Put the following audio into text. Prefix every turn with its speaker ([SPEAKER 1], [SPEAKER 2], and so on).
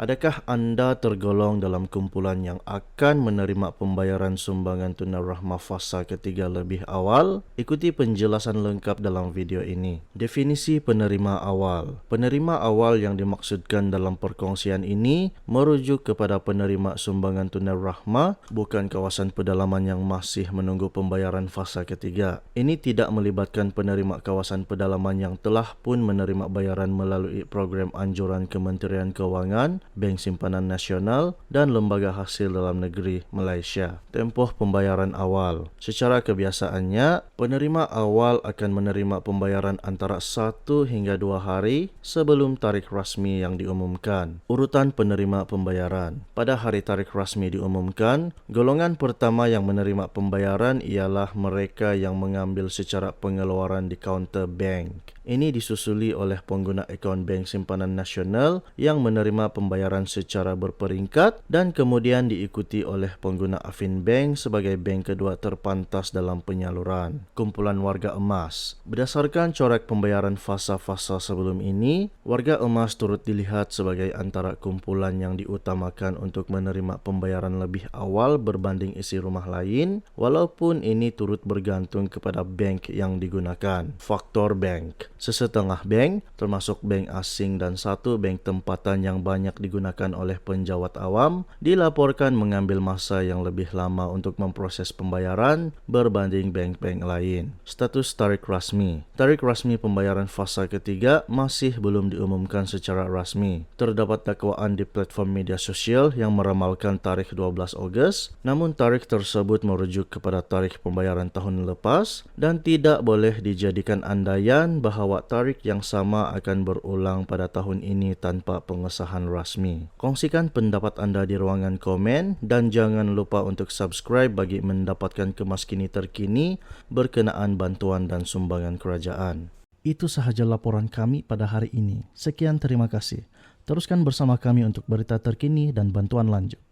[SPEAKER 1] Adakah anda tergolong dalam kumpulan yang akan menerima pembayaran sumbangan tunai rahmah fasa ketiga lebih awal? Ikuti penjelasan lengkap dalam video ini. Definisi penerima awal. Penerima awal yang dimaksudkan dalam perkongsian ini merujuk kepada penerima sumbangan tunai rahmah, bukan kawasan pedalaman yang masih menunggu pembayaran fasa ketiga. Ini tidak melibatkan penerima kawasan pedalaman yang telah pun menerima bayaran melalui program anjuran Kementerian Kewangan, Bank Simpanan Nasional dan Lembaga Hasil Dalam Negeri Malaysia. Tempoh pembayaran awal. Secara kebiasaannya, penerima awal akan menerima pembayaran antara 1 hingga 2 hari sebelum tarikh rasmi yang diumumkan. Urutan penerima pembayaran. Pada hari tarikh rasmi diumumkan, golongan pertama yang menerima pembayaran ialah mereka yang mengambil secara pengeluaran di kaunter bank. Ini disusuli oleh pengguna akaun Bank Simpanan Nasional yang menerima pembayaran secara berperingkat dan kemudian diikuti oleh pengguna Afin Bank sebagai bank kedua terpantas dalam penyaluran. Kumpulan warga emas. Berdasarkan corak pembayaran fasa-fasa sebelum ini, warga emas turut dilihat sebagai antara kumpulan yang diutamakan untuk menerima pembayaran lebih awal berbanding isi rumah lain, walaupun ini turut bergantung kepada bank yang digunakan. Faktor bank. Sesetengah bank, termasuk bank asing dan satu bank tempatan yang banyak digunakan oleh penjawat awam, dilaporkan mengambil masa yang lebih lama untuk memproses pembayaran berbanding bank-bank lain. Status tarikh rasmi. Tarikh rasmi pembayaran fasa ketiga masih belum diumumkan secara rasmi. Terdapat dakwaan di platform media sosial yang meramalkan tarikh 12 Ogos, namun tarikh tersebut merujuk kepada tarikh pembayaran tahun lepas dan tidak boleh dijadikan andaian bahawa tarikh yang sama akan berulang pada tahun ini tanpa pengesahan rasmi. Kongsikan pendapat anda di ruangan komen dan jangan lupa untuk subscribe bagi mendapatkan kemaskini terkini berkenaan bantuan dan sumbangan kerajaan. Itu sahaja laporan kami pada hari ini. Sekian, terima kasih. Teruskan bersama kami untuk berita terkini dan bantuan lanjut.